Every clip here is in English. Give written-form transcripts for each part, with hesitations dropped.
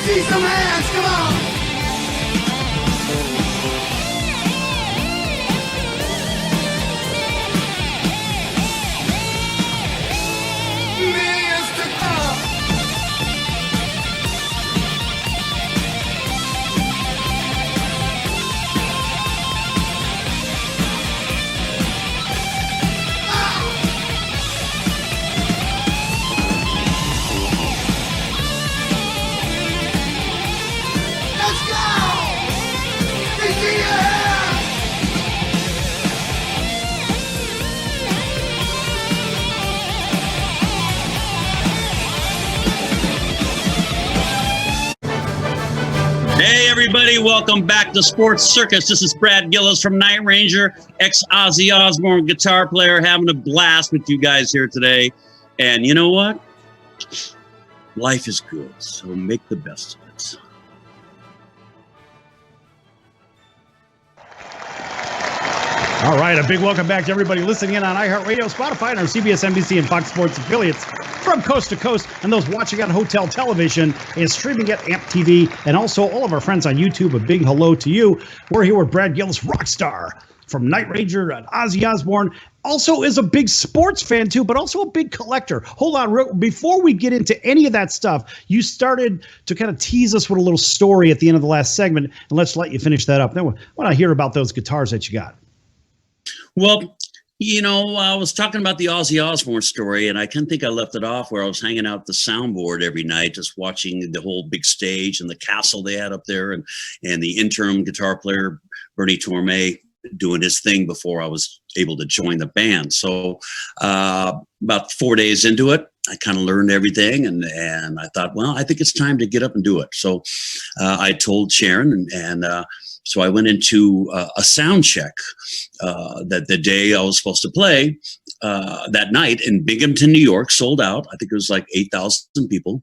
see some hands, come on! Hey everybody, welcome back to Sports Circus. This is Brad Gillis from Night Ranger, ex-Ozzy Osbourne guitar player, having a blast with you guys here today. And you know what? Life is good, so make the best of it. All right, a big welcome back to everybody listening in on iHeartRadio, Spotify, and our CBS, NBC, and Fox Sports affiliates from coast to coast, and those watching on hotel television and streaming at AAMPtv, and also all of our friends on YouTube. A big hello to you. We're here with Brad Gillis, rock star from Night Ranger and Ozzy Osbourne. Also is a big sports fan too, but also a big collector. Hold on, before we get into any of that stuff, you started to kind of tease us with a little story at the end of the last segment, and let's let you finish that up. Then I want to hear about those guitars that you got. Well, you know, I was talking about the Ozzy Osbourne story, and I can't think I left it off where I was hanging out the soundboard every night, just watching the whole big stage and the castle they had up there, and the interim guitar player, Bernie Torme, doing his thing before I was able to join the band. So about 4 days into it, I kind of learned everything, and I thought, well, I think it's time to get up and do it. So I told Sharon, and so I went into a sound check that the day I was supposed to play that night in Binghamton, New York, sold out. I think it was like 8,000 people.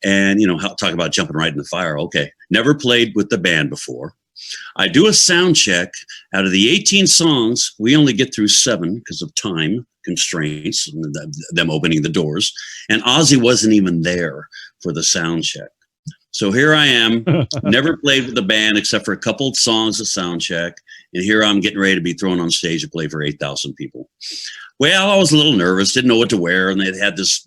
And, you know, talk about jumping right in the fire. Okay, never played with the band before. I do a sound check. Out of the 18 songs, we only get through 7 because of time constraints, and them opening the doors. And Ozzy wasn't even there for the sound check. So here I am, never played with the band except for a couple of songs of sound check. And here I'm getting ready to be thrown on stage to play for 8,000 people. Well, I was a little nervous, didn't know what to wear. And they had this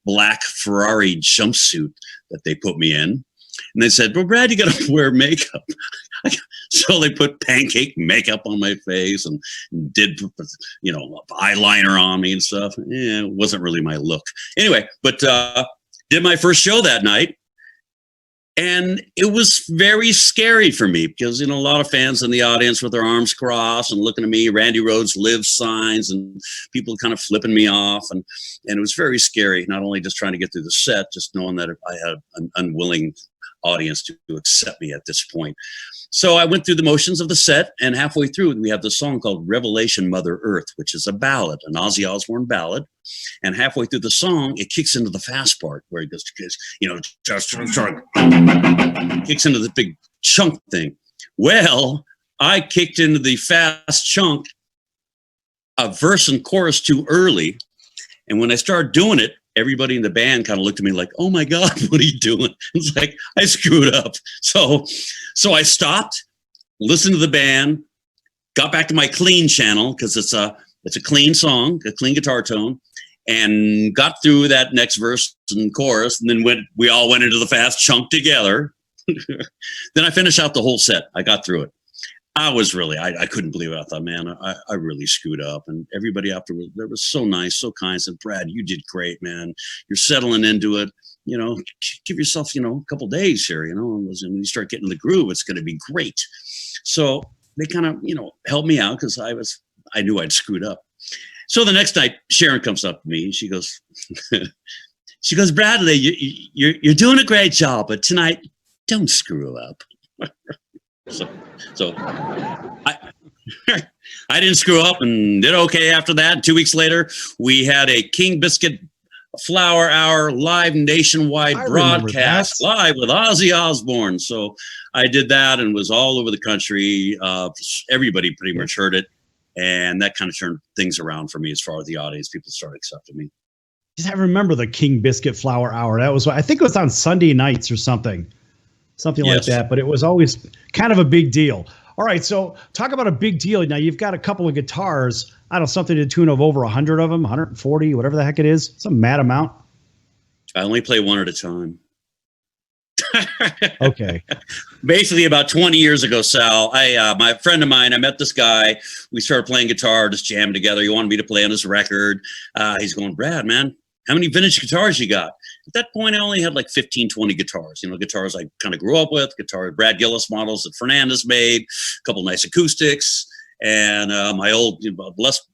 black Ferrari jumpsuit that they put me in. And they said, well, Brad, you got to wear makeup. So they put pancake makeup on my face and did, you know, eyeliner on me and stuff. It wasn't really my look. Anyway, but did my first show that night. And it was very scary for me because, you know, a lot of fans in the audience with their arms crossed and looking at me, Randy Rhoads live signs, and people kind of flipping me off. And it was very scary, not only just trying to get through the set, just knowing that I had an unwilling audience to accept me at this point. So I went through the motions of the set, and halfway through, we have this song called Revelation Mother Earth, which is a ballad, an Ozzy Osbourne ballad. And halfway through the song, it kicks into the fast part where it goes, you know, just kicks into the big chunk thing. Well, I kicked into the fast chunk a verse and chorus too early. And when I started doing it, everybody in the band kind of looked at me like, oh my God, what are you doing? It's like, I screwed up. So I stopped, listened to the band, got back to my clean channel because it's a clean song, a clean guitar tone, and got through that next verse and chorus. And then we all went into the fast chunk together. Then I finished out the whole set. I got through it. I couldn't believe it. I thought, man, I really screwed up. And everybody afterwards, they were so nice, so kind, said, Brad, you did great, man. You're settling into it. You know, give yourself, you know, a couple days here, you know, and when you start getting the groove, it's going to be great. So they kind of, you know, helped me out because I knew I'd screwed up. So the next night, Sharon comes up to me and she goes, Bradley, you're doing a great job, but tonight, don't screw up. So I didn't screw up and did okay after that. 2 weeks later, we had a King Biscuit Flower Hour live nationwide broadcast live with Ozzy Osbourne. So I did that and was all over the country. Everybody pretty much heard it. And that kind of turned things around for me as far as the audience. People started accepting me. I remember the King Biscuit Flour Hour. That was, I think it was on Sunday nights or something like that. But it was always kind of a big deal. All right, so talk about a big deal. Now you've got a couple of guitars. I don't know, something to the tune of over 100 of them, 140, whatever the heck it is. Some mad amount. I only play one at a time. Okay. Basically, about 20 years ago, Sal, my friend of mine, I met this guy. We started playing guitar, just jamming together. He wanted me to play on his record. He's going, Brad, man, how many vintage guitars you got? At that point, I only had like 15, 20 guitars. You know, guitars I kind of grew up with, Brad Gillis models that Fernandez made, a couple nice acoustics, and my old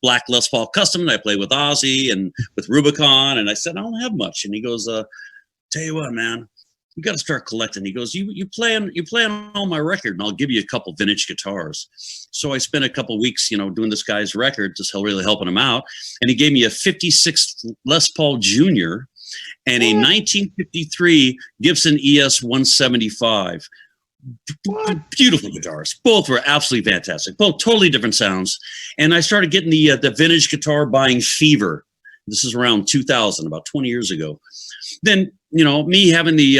black Les Paul Custom that I played with Ozzy and with Rubicon. And I said, I don't have much. And he goes, tell you what, man, you got to start collecting. He goes, you play on all my record, and I'll give you a couple vintage guitars. So I spent a couple weeks, you know, doing this guy's record, just really helping him out. And he gave me a 56 Les Paul Jr. and a 1953 Gibson ES 175. Beautiful guitars. Both were absolutely fantastic. Both totally different sounds. And I started getting the vintage guitar buying fever. This is around 2000, about 20 years ago. Then, you know, me having the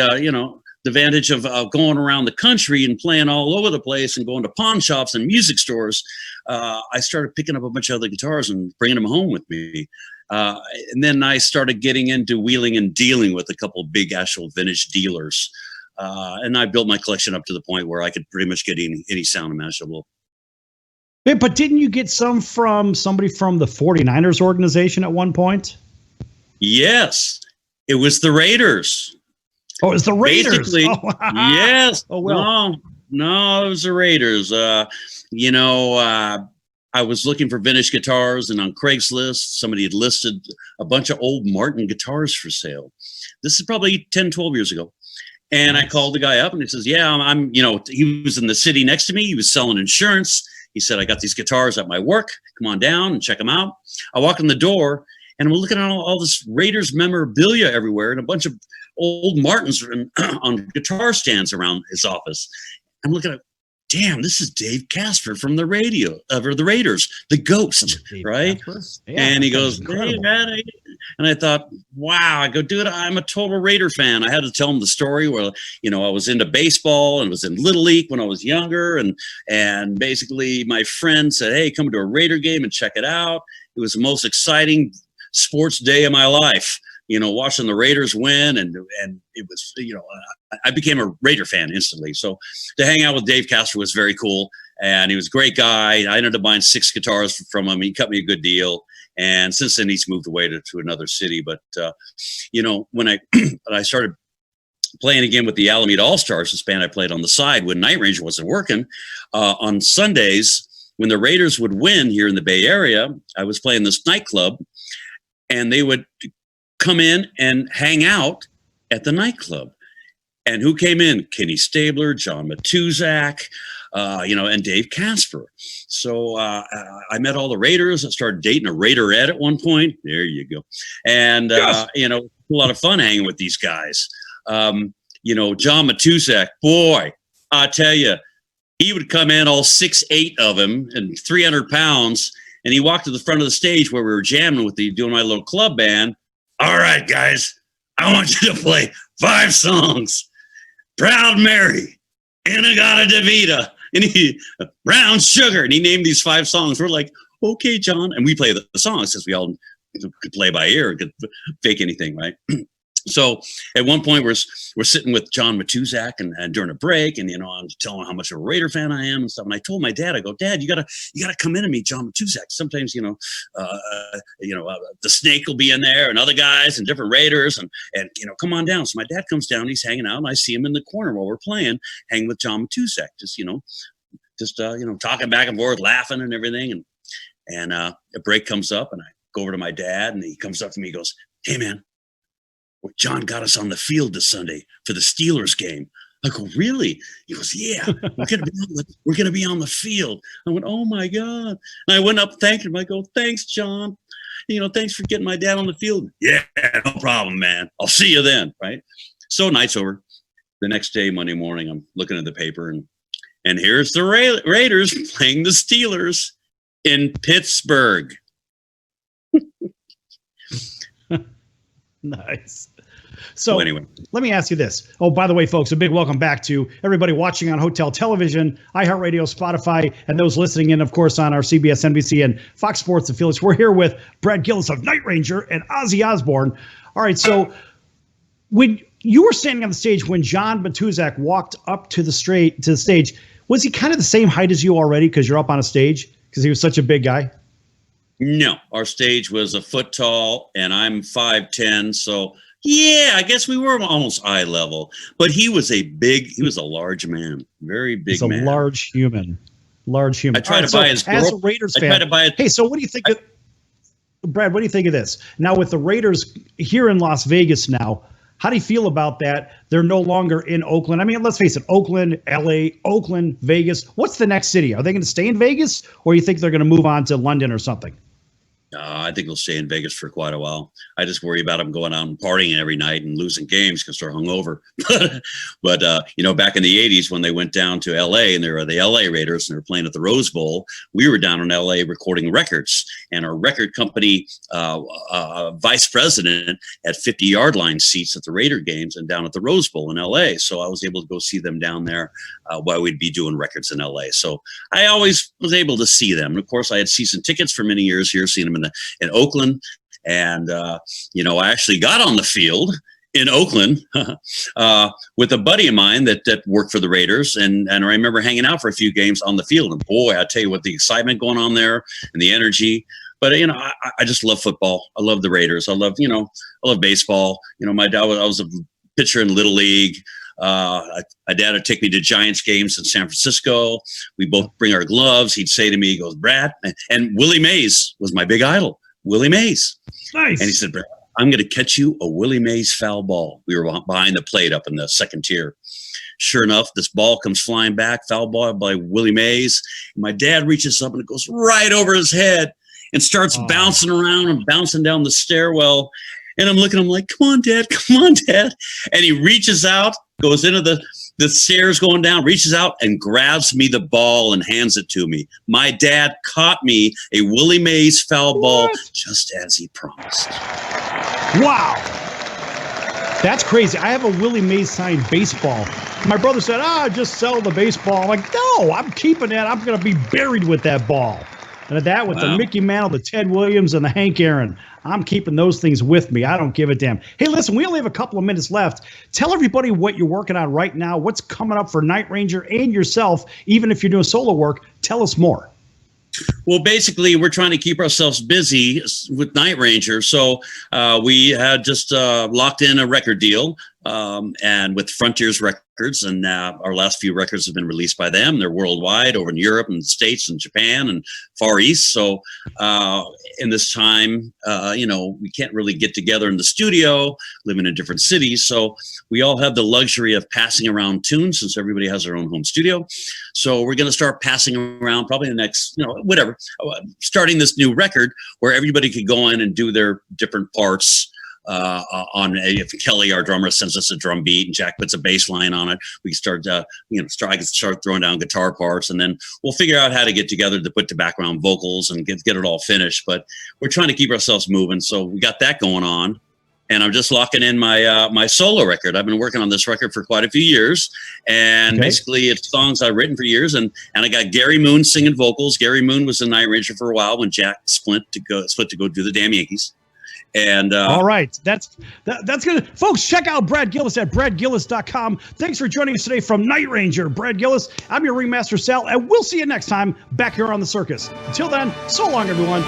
advantage of going around the country and playing all over the place and going to pawn shops and music stores, I started picking up a bunch of other guitars and bringing them home with me. And then I started getting into wheeling and dealing with a couple of big actual vintage dealers. And I built my collection up to the point where I could pretty much get any sound imaginable. But didn't you get some from somebody from the 49ers organization at one point? Yes. It was the Raiders. Oh, it was the Raiders. Basically, yes. Oh, well. No, it was the Raiders. You know, I was looking for vintage guitars, and on Craigslist, somebody had listed a bunch of old Martin guitars for sale. This is probably 10, 12 years ago. And I called the guy up, and he says, yeah, I'm, you know, he was in the city next to me. He was selling insurance. He said, I got these guitars at my work. Come on down and check them out. I walk in the door, and we're looking at all this Raiders memorabilia everywhere and a bunch of old Martins on guitar stands around his office. I'm looking at, damn, this is Dave Casper from the Raiders, the Ghost, right? Yeah, and he goes, hey, man. And I thought, wow. I go, dude, I'm a total Raider fan. I had to tell him the story where, you know, I was into baseball and was in Little League when I was younger. And basically my friend said, hey, come to a Raider game and check it out. It was the most exciting sports day of my life, you know, watching the Raiders win. And it was, you know, I became a Raider fan instantly. So to hang out with Dave Casper was very cool. And he was a great guy. I ended up buying 6 guitars from him. He cut me a good deal. And since then, he's moved away to another city. But, you know, when I started playing again with the Alameda All-Stars, this band I played on the side when Night Ranger wasn't working, on Sundays, when the Raiders would win here in the Bay Area, I was playing this nightclub, and they would come in and hang out at the nightclub. And who came in? Kenny Stabler, John Matuzak, you know, and Dave Casper. So I met all the Raiders. I started dating a Raiderette at one point. There you go. And, you know, a lot of fun hanging with these guys. You know, John Matuzak, boy, I tell you, he would come in, all 6'8" of him and 300 pounds. And he walked to the front of the stage where we were jamming doing my little club band. All right, guys, I want you to play 5 songs. Proud Mary, In-A-Gadda-Da-Vida, and Brown Sugar. And he named these 5 songs. We're like, okay, John. And we play the songs because we all could play by ear, could fake anything, right? So at one point we're sitting with John Matuzak and during a break, and, you know, I'm telling him how much of a Raider fan I am and stuff. And I told my dad, I go, Dad, you gotta come in and meet John Matuzak. Sometimes, you know, the Snake will be in there and other guys and different Raiders and, you know, come on down. So my dad comes down, he's hanging out, and I see him in the corner while we're playing, hanging with John Matuzak, just, you know, talking back and forth, laughing and everything. And a break comes up, and I go over to my dad, and he comes up to me, he goes, hey man, John got us on the field this Sunday for the Steelers game. I go, really? He goes, yeah, we're gonna be on the field. I went, oh my God. And I went up, thanked him. I go, thanks, John. You know, thanks for getting my dad on the field. Yeah, no problem, man. I'll see you then, right? So night's over. The next day, Monday morning, I'm looking at the paper, and here's the Raiders playing the Steelers in Pittsburgh. Nice. So anyway, let me ask you this. Oh, by the way, folks, a big welcome back to everybody watching on Hotel Television, iHeartRadio, Spotify, and those listening in, of course, on our CBS, NBC, and Fox Sports affiliates. We're here with Brad Gillis of Night Ranger and Ozzy Osbourne. All right, so when you were standing on the stage when John Matuzak walked up to the stage, was he kind of the same height as you already because you're up on a stage because he was such a big guy? No, our stage was a foot tall, and I'm 5'10", so yeah, I guess we were almost eye level. But he was a large man, very big He's a man. large human. I tried to buy his girl. As a Raiders fan, hey, so what do you think of, Brad, what do you think of this? Now with the Raiders here in Las Vegas now, how do you feel about that? They're no longer in Oakland. I mean, let's face it, Oakland, LA, Oakland, Vegas. What's the next city? Are they going to stay in Vegas, or you think they're going to move on to London or something? I think they'll stay in Vegas for quite a while. I just worry about them going out and partying every night and losing games because they're hungover. But back in the 80s when they went down to LA and they were the LA Raiders and they were playing at the Rose Bowl, we were down in LA recording records. And our record company vice president had 50-yard line seats at the Raider games and down at the Rose Bowl in LA. So I was able to go see them down there while we'd be doing records in LA. So I always was able to see them. And of course, I had season tickets for many years here, seeing them in Oakland. And, I actually got on the field in Oakland with a buddy of mine that worked for the Raiders. And I remember hanging out for a few games on the field. And boy, I tell you what, the excitement going on there and the energy. But, I just love football. I love the Raiders. I love baseball. My dad, I was a pitcher in Little League. My dad would take me to Giants games in San Francisco. We both bring our gloves. He'd say to me, he goes, Brad, and Willie Mays was my big idol, Willie Mays. Nice. And he said, Brad, I'm going to catch you a Willie Mays foul ball. We were behind the plate up in the second tier. Sure enough, this ball comes flying back, foul ball by Willie Mays. And my dad reaches up and it goes right over his head and starts bouncing around and bouncing down the stairwell. And I'm looking at him like, come on, Dad. And he reaches out, goes into the stairs going down, reaches out and grabs me the ball and hands it to me. My dad caught me a Willie Mays foul ball just as he promised. Wow. That's crazy. I have a Willie Mays signed baseball. My brother said, just sell the baseball. I'm like, no, I'm keeping that. I'm going to be buried with that ball. And that with the Mickey Mantle, the Ted Williams, and the Hank Aaron. I'm keeping those things with me. I don't give a damn. Hey, listen, we only have a couple of minutes left. Tell everybody what you're working on right now, what's coming up for Night Ranger and yourself. Even if you're doing solo work, tell us more. Well, basically, we're trying to keep ourselves busy with Night Ranger. So we had just locked in a record deal and with Frontiers Records. And our last few records have been released by them. They're worldwide over in Europe and the States and Japan and Far East. So in this time, we can't really get together in the studio, living in different cities. So we all have the luxury of passing around tunes since everybody has their own home studio. So we're going to start passing around probably the next, starting this new record where everybody could go in and do their different parts. If Kelly, our drummer, sends us a drum beat and Jack puts a bass line on it, we start, I can start throwing down guitar parts, and then we'll figure out how to get together to put the background vocals and get it all finished. But we're trying to keep ourselves moving, so we got that going on. And I'm just locking in my solo record. I've been working on this record for quite a few years, and basically it's songs I've written for years. And I got Gary Moon singing vocals. Gary Moon was in Night Ranger for a while when Jack split to go do the Damn Yankees. And all right, that's good, folks. Check out Brad Gillis at bradgillis.com. Thanks for joining us today from Night Ranger. Brad Gillis, I'm your ringmaster Sal, and we'll see you next time back here on the circus. Until then, so long, everyone.